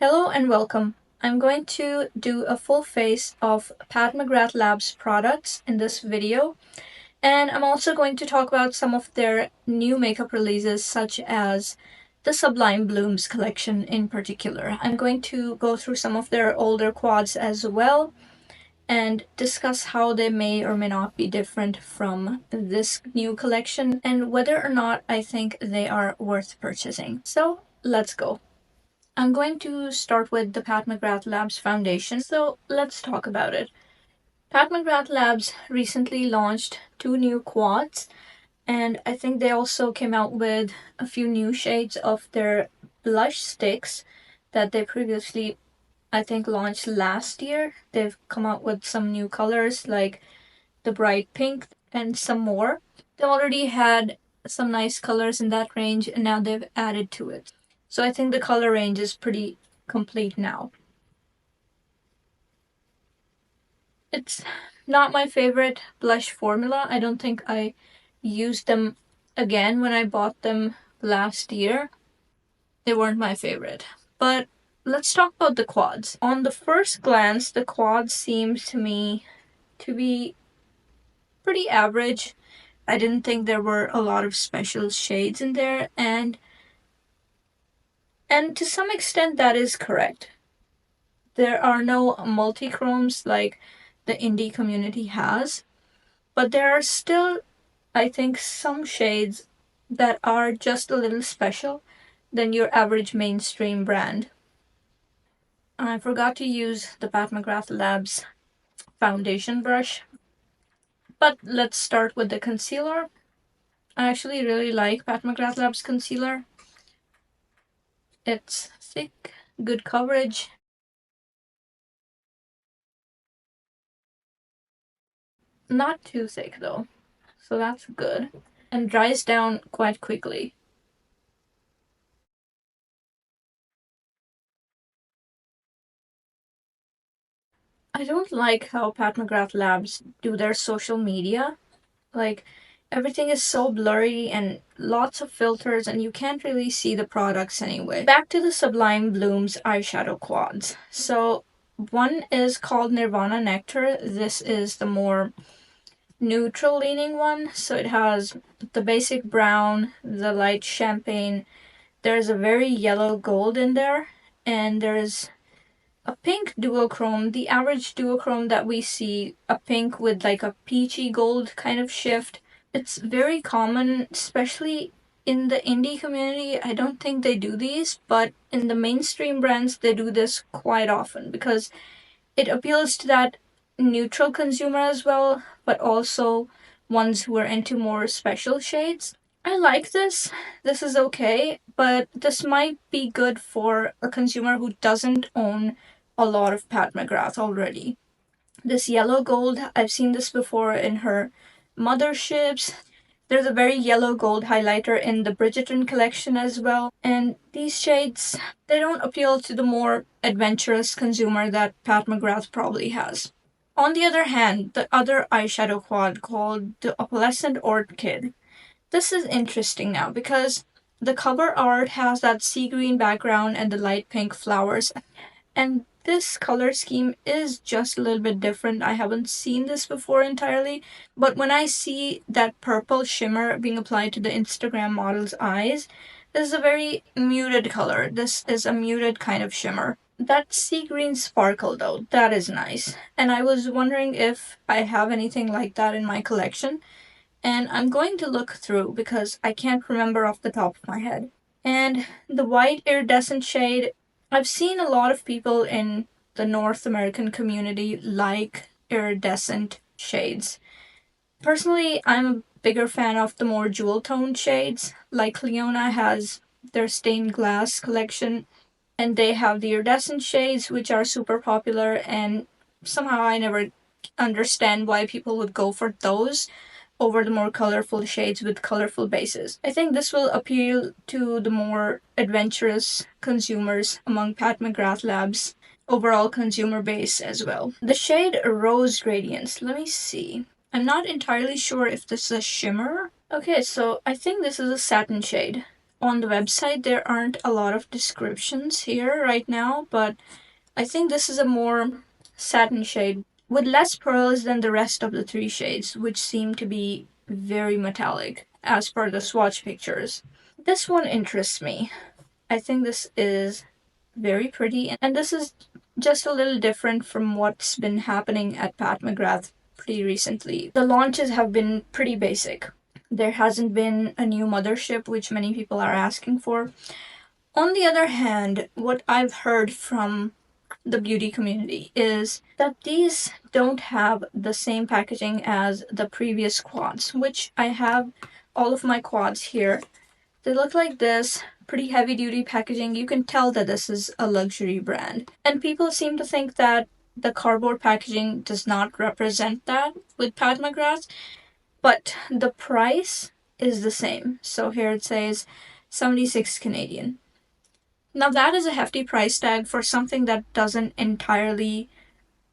Hello and welcome. I'm going to do a full face of Pat McGrath Labs products in this video, and I'm also going to talk about some of their new makeup releases such as the Sublime Blooms collection in particular. I'm going to go through some of their older quads as well and discuss how they may or may not be different from this new collection and whether or not I think they are worth purchasing. So let's go. I'm going to start with the Pat McGrath Labs Foundation, so let's talk about it. Pat McGrath Labs recently launched 2 new quads, and I think they also came out with a few new shades of their blush sticks that they previously, I think, launched last year. They've come out with some new colors like the bright pink and some more. They already had some nice colors in that range, and now they've added to it. So I think the color range is pretty complete now. It's not my favorite blush formula. I don't think I used them again when I bought them last year. They weren't my favorite. But let's talk about the quads. On the first glance, the quad seems to me to be pretty average. I didn't think there were a lot of special shades in there, and to some extent that is correct. There are no multi-chromes like the indie community has, but there are still, I think, some shades that are just a little special than your average mainstream brand. I forgot to use the Pat McGrath Labs foundation brush, but let's start with the concealer. I actually really like Pat McGrath Labs concealer. It's thick, good coverage. Not too thick though, so that's good. And dries down quite quickly. I don't like how Pat McGrath Labs do their social media. Like, everything is so blurry and lots of filters, and you can't really see the products anyway. Back to the Sublime Blooms eyeshadow quads. So, one is called Nirvana Nectar. This is the more neutral leaning one. So, it has the basic brown, the light champagne. There's a very yellow gold in there, and there's a pink duochrome, the average duochrome that we see, a pink with like a peachy gold kind of shift. It's very common, especially in the indie community. I don't think they do these, but in the mainstream brands, they do this quite often because it appeals to that neutral consumer as well, but also ones who are into more special shades. I like this. This is okay, but this might be good for a consumer who doesn't own a lot of Pat McGrath already. This yellow gold, I've seen this before in her motherships. There's a very yellow gold highlighter in the Bridgerton collection as well. And these shades, they don't appeal to the more adventurous consumer that Pat McGrath probably has. On the other hand, the other eyeshadow quad called the Opalescent Orchid. This is interesting now because the cover art has that sea green background and the light pink flowers, and this color scheme is just a little bit different. I haven't seen this before entirely, but when I see that purple shimmer being applied to the Instagram model's eyes, this is a very muted color. This is a muted kind of shimmer. That sea green sparkle though, that is nice. And I was wondering if I have anything like that in my collection. And I'm going to look through because I can't remember off the top of my head. And the white iridescent shade, I've seen a lot of people in the North American community like iridescent shades. Personally, I'm a bigger fan of the more jewel toned shades, like Leona has their stained glass collection, and they have the iridescent shades, which are super popular, and somehow I never understand why people would go for those over the more colorful shades with colorful bases. I think this will appeal to the more adventurous consumers among Pat McGrath Labs' overall consumer base as well. The shade Rose Radiance, let me see. I'm not entirely sure if this is a shimmer. Okay, so I think this is a satin shade. on the website there aren't a lot of descriptions here right now, but I think this is a more satin shade with less pearls than the rest of the three shades, which seem to be very metallic as per the swatch pictures. This one interests me. I think this is very pretty, and this is just a little different from what's been happening at Pat McGrath pretty recently. The launches have been pretty basic. There hasn't been a new mothership, which many people are asking for. On the other hand, what I've heard from the beauty community is that these don't have the same packaging as the previous quads, which I have all of my quads here. They look like this, pretty heavy duty packaging. You can tell that this is a luxury brand. And people seem to think that the cardboard packaging does not represent that with Pat McGrath, but the price is the same. So here it says 76 Canadian. Now that is a hefty price tag for something that doesn't entirely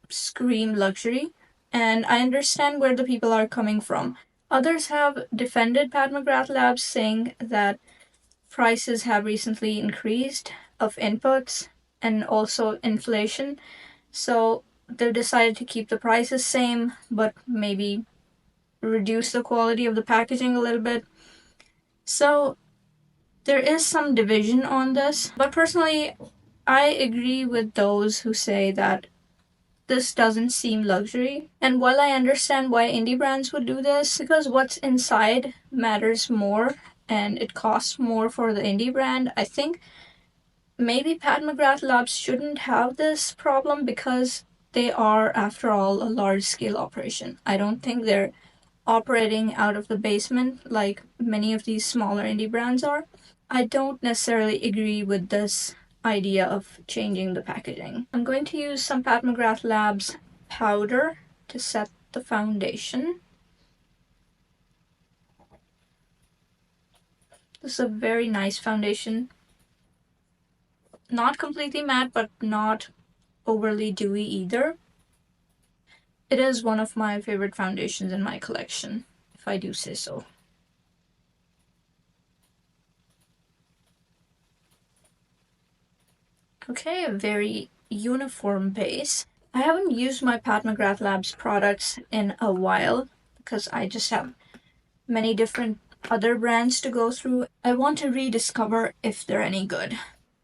scream luxury, and I understand where the people are coming from. Others have defended Pat McGrath Labs, saying that prices have recently increased of inputs and also inflation, so they've decided to keep the prices same, but maybe reduce the quality of the packaging a little bit. So there is some division on this, but personally, I agree with those who say that this doesn't seem luxury. And while I understand why indie brands would do this, because what's inside matters more and it costs more for the indie brand, I think maybe Pat McGrath Labs shouldn't have this problem because they are, after all, a large scale operation. I don't think they're operating out of the basement like many of these smaller indie brands are. I don't necessarily agree with this idea of changing the packaging. I'm going to use some Pat McGrath Labs powder to set the foundation. This is a very nice foundation. Not completely matte, but not overly dewy either. It is one of my favorite foundations in my collection, if I do say so. Okay, a very uniform base. I haven't used my Pat McGrath Labs products in a while because I just have many different other brands to go through. I want to rediscover if they're any good.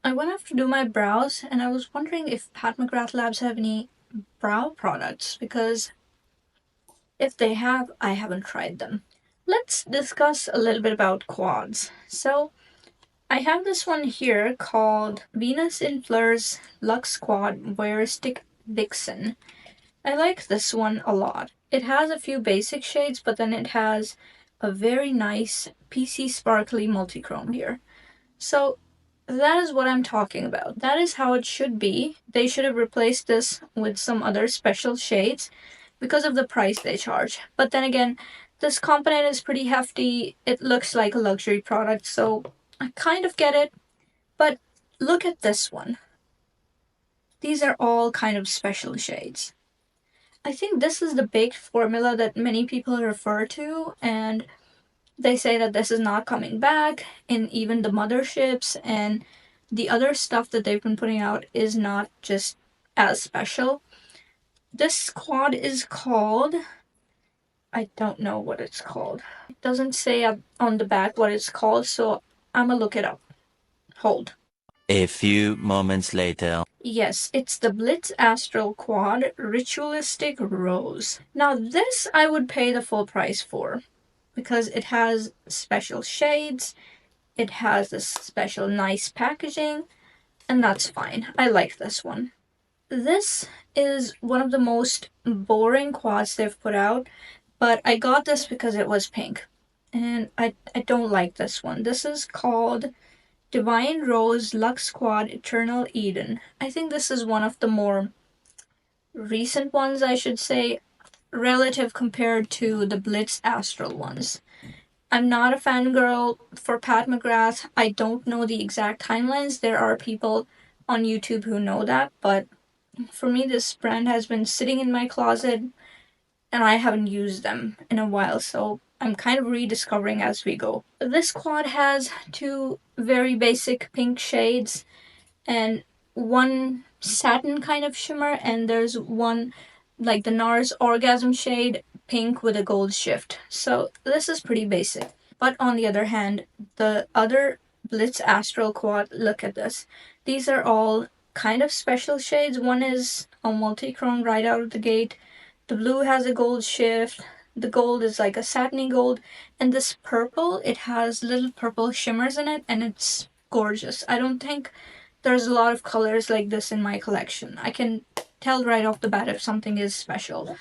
I went off to do my brows and I was wondering if Pat McGrath Labs have any brow products because if they have, I haven't tried them. Let's discuss a little bit about quads. So I have this one here called Venus in Fleurs Luxe Quad Voyeuristic Vixen. I like this one a lot. It has a few basic shades, but then it has a very nice PC sparkly multichrome here. So that is what I'm talking about. That is how it should be. They should have replaced this with some other special shades because of the price they charge. But then again, this component is pretty hefty. It looks like a luxury product, so I kind of get it. But look at this one. These are all kind of special shades. I think this is the baked formula that many people refer to, and they say that this is not coming back in even the motherships, and the other stuff that they've been putting out is not just as special. This quad is called... I don't know what it's called. It doesn't say on the back what it's called, so I'm gonna look it up. Hold. A few moments later. Yes, it's the Blitz Astral Quad Ritualistic Rose. Now this I would pay the full price for because it has special shades, it has this special nice packaging, and that's fine. I like this one. This is one of the most boring quads they've put out, but I got this because it was pink. And I don't like this one. This is called Divine Rose Luxe Quad Eternal Eden. I think this is one of the more recent ones, I should say, relative compared to the Blitz Astral ones. I'm not a fangirl for Pat McGrath. I don't know the exact timelines. There are people on YouTube who know that, but for me, this brand has been sitting in my closet and I haven't used them in a while, so I'm kind of rediscovering as we go. This quad has two very basic pink shades and one satin kind of shimmer, and there's one like the NARS Orgasm shade pink with a gold shift. So this is pretty basic. But on the other hand, the other Blitz Astral quad, look at this. These are all kind of special shades. One is a multi-chrome right out of the gate. The blue has a gold shift. The gold is like a satiny gold. And this purple, it has little purple shimmers in it, and it's gorgeous. I don't think there's a lot of colors like this in my collection. I can tell right off the bat if something is special.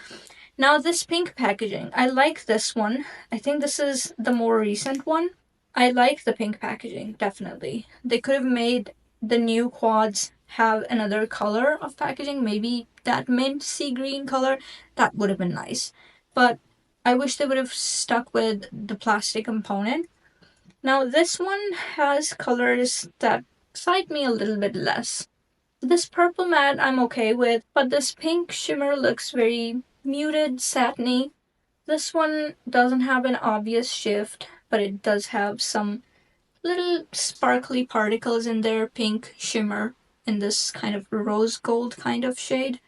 Now this pink packaging, I like this one. I think this is the more recent one. I like the pink packaging, definitely. They could have made the new quads have another color of packaging, maybe that mint sea green color. That would have been nice. But I wish they would have stuck with the plastic component. Now this one has colors that excite me a little bit less. This purple matte I'm okay with, but this pink shimmer looks very muted, satiny. This one doesn't have an obvious shift, but it does have some little sparkly particles in their pink shimmer in this kind of rose gold kind of shade.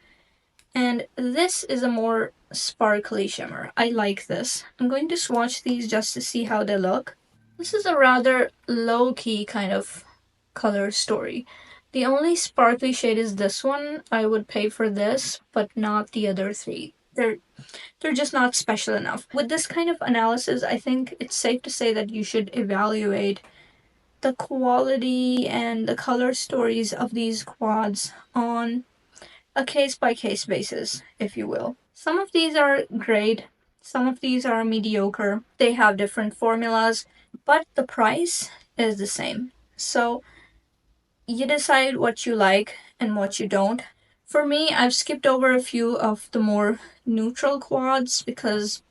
And this is a more sparkly shimmer. I like this. I'm going to swatch these just to see how they look. This is a rather low-key kind of color story. The only sparkly shade is this one. I would pay for this, but not the other three. They're just not special enough. With this kind of analysis, I think it's safe to say that you should evaluate the quality and the color stories of these quads on a case-by-case basis, if you will. Some of these are great, some of these are mediocre. They have different formulas, but the price is the same. So you decide what you like and what you don't. For me, I've skipped over a few of the more neutral quads because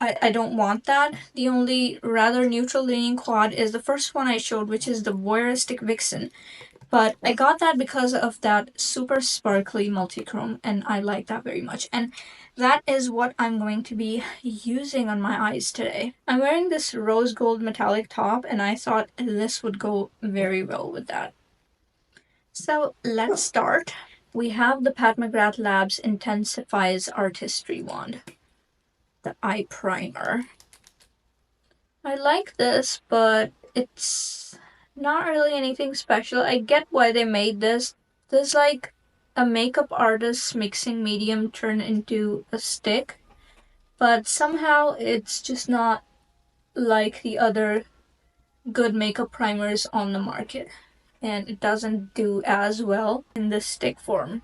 I don't want that. The only rather neutral leaning quad is the first one I showed, which is the Voyeuristic Vixen. But I got that because of that super sparkly multichrome, and I like that very much. And that is what I'm going to be using on my eyes today. I'm wearing this rose gold metallic top, and I thought this would go very well with that. So let's start. We have the Pat McGrath Labs Intensifies Artistry Wand, the eye primer. I like this, but it's not really anything special. I get why they made this. This is like a makeup artist's mixing medium turned into a stick, but somehow it's just not like the other good makeup primers on the market, and it doesn't do as well in the stick form.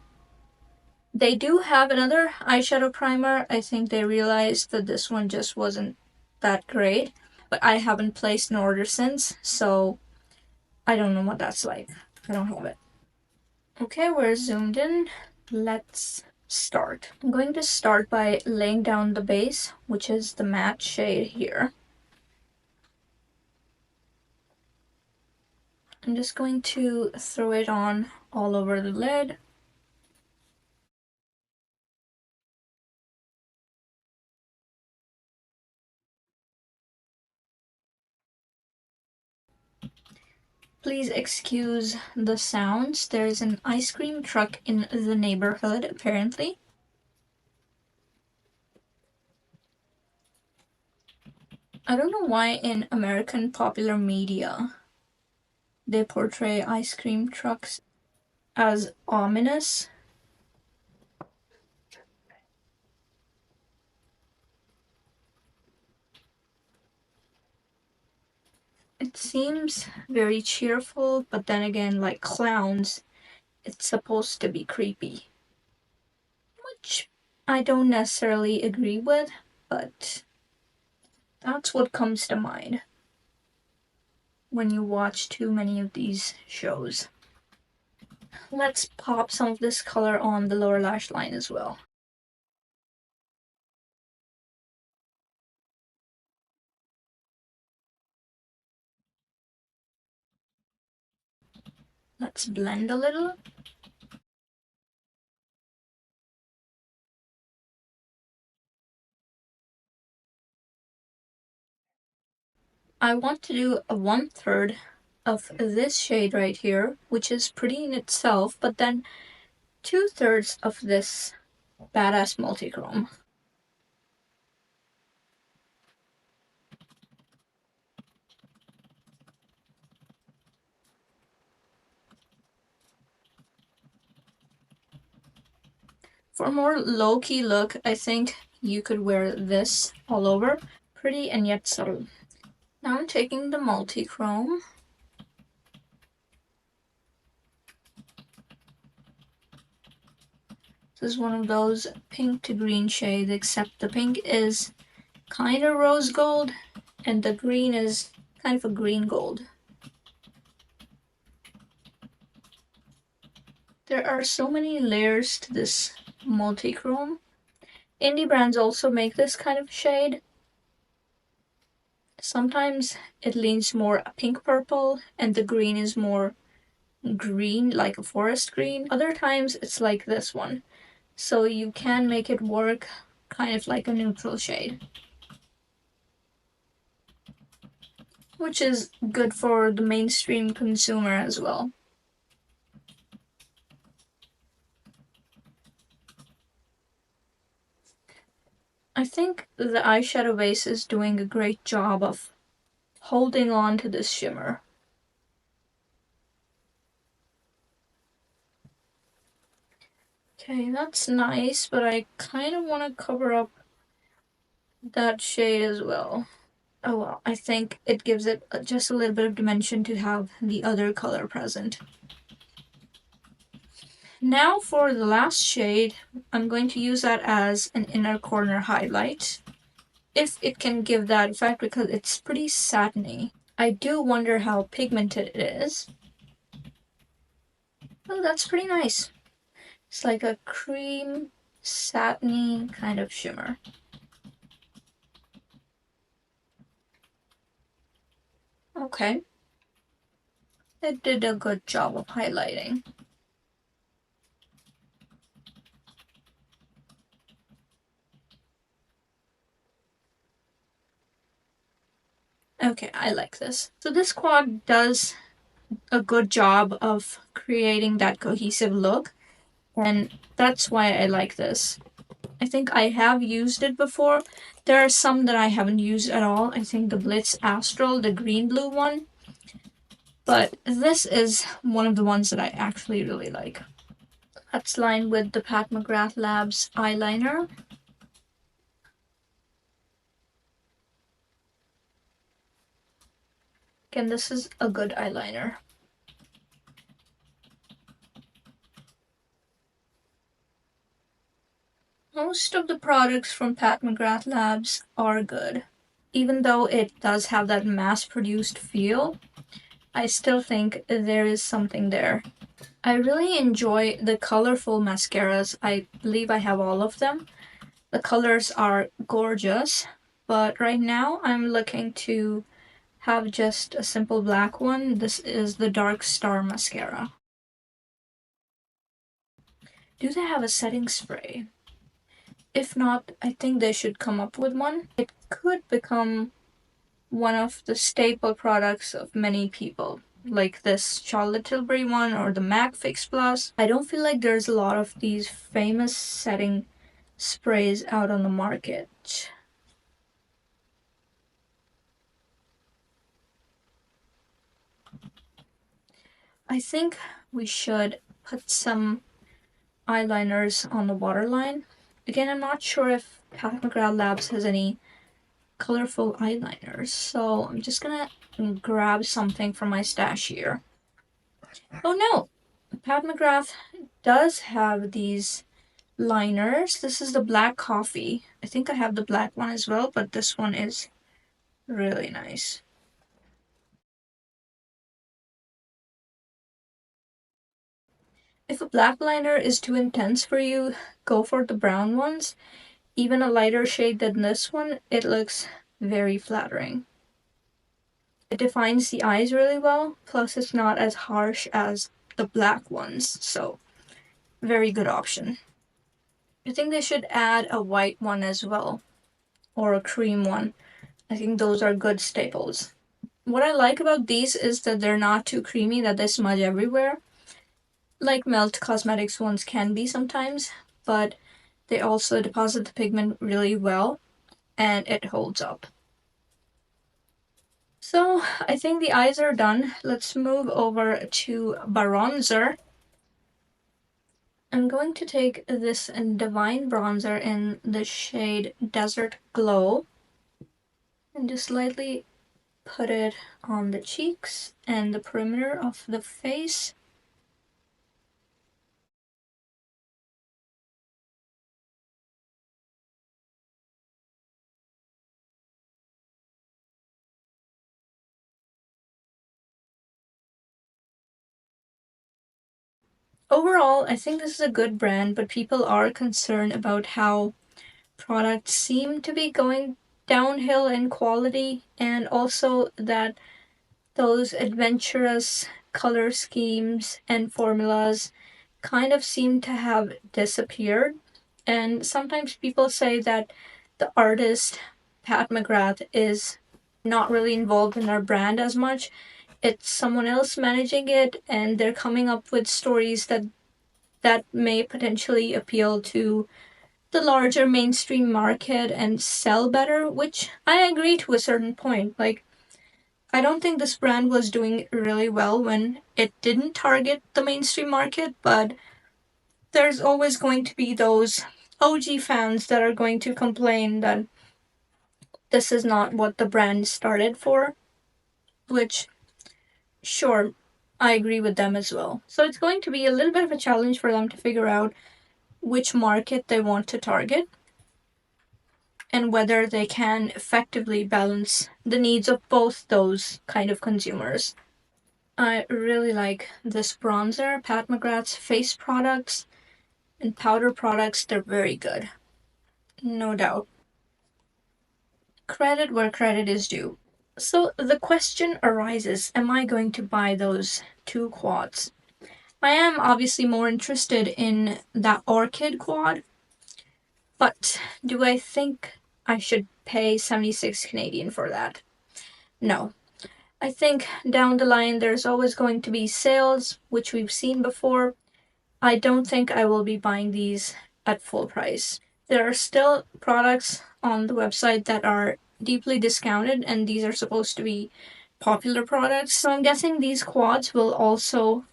They do have another eyeshadow primer. I think they realized that this one just wasn't that great, but I haven't placed an order since, so I don't know what that's like. I don't have it. Okay, we're zoomed in. Let's start. I'm going to start by laying down the base, which is the matte shade here. I'm just going to throw it on all over the lid. Please excuse the sounds. There's an ice cream truck in the neighborhood, apparently. I don't know why in American popular media they portray ice cream trucks as ominous. It seems very cheerful, but then again, like clowns, it's supposed to be creepy. Which I don't necessarily agree with, but that's what comes to mind when you watch too many of these shows. Let's pop some of this color on the lower lash line as well. Let's blend a little. I want to do a 1/3 of this shade right here, which is pretty in itself, but then 2/3 of this badass multichrome. For a more low-key look, I think you could wear this all over. Pretty and yet subtle. Now I'm taking the multichrome. This is one of those pink to green shades, except the pink is kind of rose gold and the green is kind of a green gold. There are so many layers to this multichrome. Indie brands also make this kind of shade. Sometimes it leans more pink purple and the green is more green, like a forest green. Other times it's like this one. So you can make it work kind of like a neutral shade, which is good for the mainstream consumer as well. I think the eyeshadow base is doing a great job of holding on to this shimmer. Okay, that's nice, but I kind of want to cover up that shade as well. Oh well, I think it gives it just a little bit of dimension to have the other color present. Now for the last shade, I'm going to use that as an inner corner highlight, if it can give that effect, because it's pretty satiny. I do wonder how pigmented it is. Oh, that's pretty nice. It's like a cream, satiny kind of shimmer. Okay. It did a good job of highlighting. Okay, I like this. So this quad does a good job of creating that cohesive look, and that's why I like this. I think I have used it before. There are some that I haven't used at all. I think the Blitz Astral, the green-blue one. But this is one of the ones that I actually really like. Let's line with the Pat McGrath Labs eyeliner. Again, this is a good eyeliner. Most of the products from Pat McGrath Labs are good. Even though it does have that mass-produced feel, I still think there is something there. I really enjoy the colorful mascaras. I believe I have all of them. The colors are gorgeous, but right now I'm looking to have just a simple black one. This is the Dark Star mascara. Do they have a setting spray? If not, I think they should come up with one. It could become one of the staple products of many people, like this Charlotte Tilbury one or the MAC Fix Plus. I don't feel like there's a lot of these famous setting sprays out on the market. I think we should put some eyeliners on the waterline. Again, I'm not sure if Pat McGrath Labs has any colorful eyeliners, so I'm just gonna grab something from my stash here. Oh no! Pat McGrath does have these liners. This is the black coffee. I think I have the black one as well, but this one is really nice. If a black liner is too intense for you, go for the brown ones. Even a lighter shade than this one, it looks very flattering. It defines the eyes really well, plus it's not as harsh as the black ones, so very good option. I think they should add a white one as well, or a cream one. I think those are good staples. What I like about these is that they're not too creamy that they smudge everywhere, like Melt Cosmetics ones can be sometimes, but they also deposit the pigment really well and it holds up. So I think the eyes are done. Let's move over to bronzer. I'm going to take this Divine bronzer in the shade Desert Glow and just lightly put it on the cheeks and the perimeter of the face. Overall, I think this is a good brand, but people are concerned about how products seem to be going downhill in quality, and also that those adventurous color schemes and formulas kind of seem to have disappeared. And sometimes people say that the artist, Pat McGrath, is not really involved in our brand as much. It's someone else managing it, and they're coming up with stories that may potentially appeal to the larger mainstream market and sell better, which I agree to a certain point. Like, I don't think this brand was doing really well when it didn't target the mainstream market, but there's always going to be those OG fans that are going to complain that this is not what the brand started for, which, sure, I agree with them as well. So it's going to be a little bit of a challenge for them to figure out which market they want to target and whether they can effectively balance the needs of both those kind of consumers. I really like this bronzer. Pat McGrath's face products and powder products, they're very good. No doubt. Credit where credit is due. So the question arises, am I going to buy those two quads? I am obviously more interested in that Orchid quad, but do I think I should pay 76 Canadian for that? No. I think down the line there's always going to be sales, which we've seen before. I don't think I will be buying these at full price. There are still products on the website that are deeply discounted, and these are supposed to be popular products. So I'm guessing these quads will also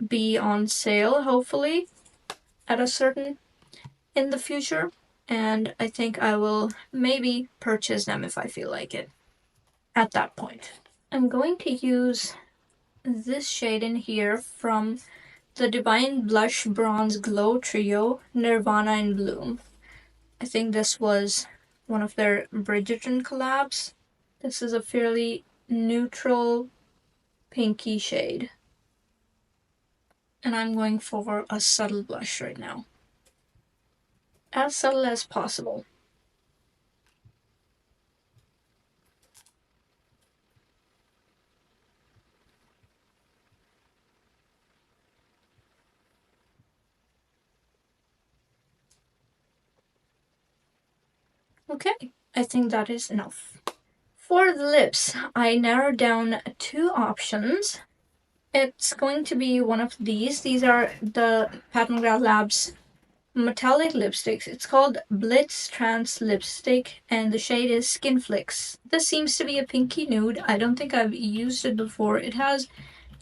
be on sale, hopefully, at a certain in the future. And I think I will maybe purchase them if I feel like it at that point. I'm going to use this shade in here from the Divine Blush Bronze Glow Trio, Nirvana in Bloom. I think this was one of their Bridgerton collabs. This is a fairly neutral pinky shade. And I'm going for a subtle blush right now. As subtle as possible. Okay, I think that is enough. For the lips, I narrowed down two options. It's going to be one of these. These are the Pat McGrath Labs metallic lipsticks. It's called Blitz Trans Lipstick, and the shade is Skin Flicks. This seems to be a pinky nude. I don't think I've used it before. It has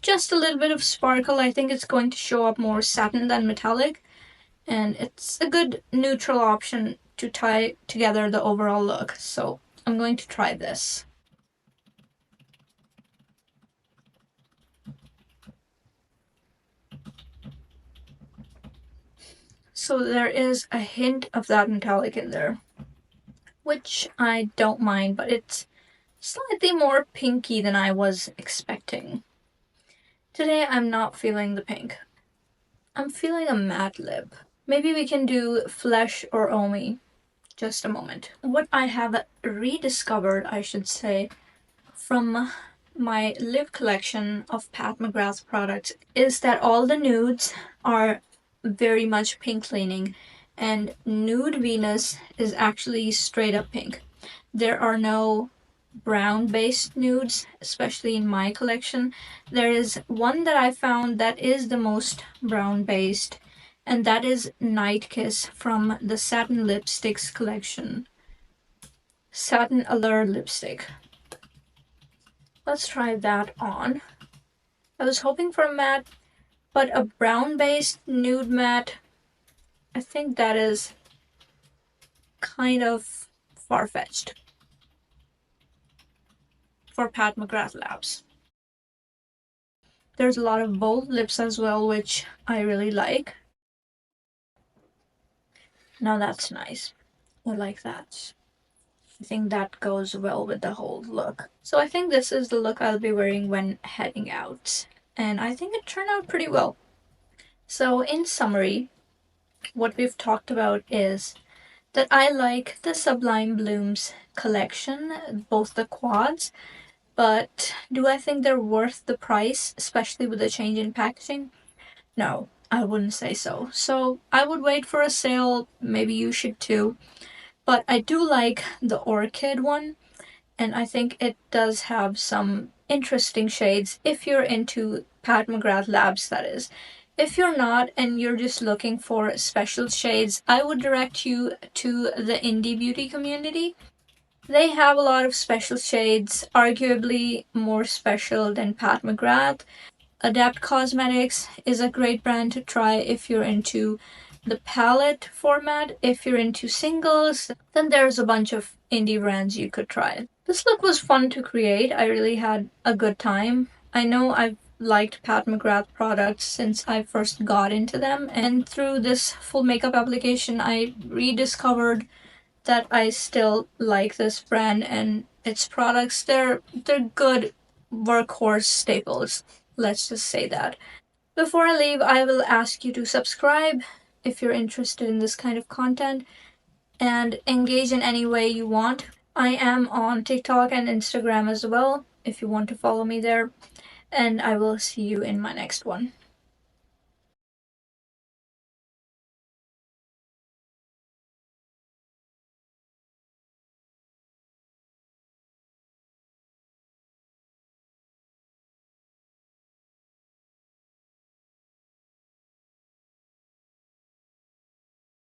just a little bit of sparkle. I think it's going to show up more satin than metallic, and it's a good neutral option to tie together the overall look. So I'm going to try this. So there is a hint of that metallic in there, which I don't mind, but it's slightly more pinky than I was expecting. Today I'm not feeling the pink. I'm feeling a matte lip. Maybe we can do Flesh or Omi. Just a moment. What I have rediscovered, I should say, from my Live collection of Pat McGrath products is that all the nudes are very much pink leaning, and Nude Venus is actually straight up pink. There are no brown based nudes, especially in my collection. There is one that I found that is the most brown based, and that is Night Kiss from the Satin Lipsticks collection. Satin Allure lipstick. Let's try that on. I was hoping for a matte, but a brown based nude matte, I think that is kind of far fetched for Pat McGrath Labs. There's a lot of bold lips as well, which I really like. Now that's nice. I like that. I think that goes well with the whole look. So I think this is the look I'll be wearing when heading out. And I think it turned out pretty well. So in summary, what we've talked about is that I like the Sublime Blooms collection, both the quads, but do I think they're worth the price, especially with the change in packaging? No, I wouldn't say so. So I would wait for a sale, maybe you should too. But I do like the Orchid one, and I think it does have some interesting shades if you're into Pat McGrath Labs, that is. If you're not and you're just looking for special shades, I would direct you to the indie beauty community. They have a lot of special shades, arguably more special than Pat McGrath. Adapt Cosmetics is a great brand to try if you're into the palette format. If you're into singles, then there's a bunch of indie brands you could try. This look was fun to create. I really had a good time. I know I've liked Pat McGrath products since I first got into them, and through this full makeup application, I rediscovered that I still like this brand and its products. They're good workhorse staples. Let's just say that. Before I leave, I will ask you to subscribe if you're interested in this kind of content and engage in any way you want. I am on TikTok and Instagram as well if you want to follow me there, and I will see you in my next one.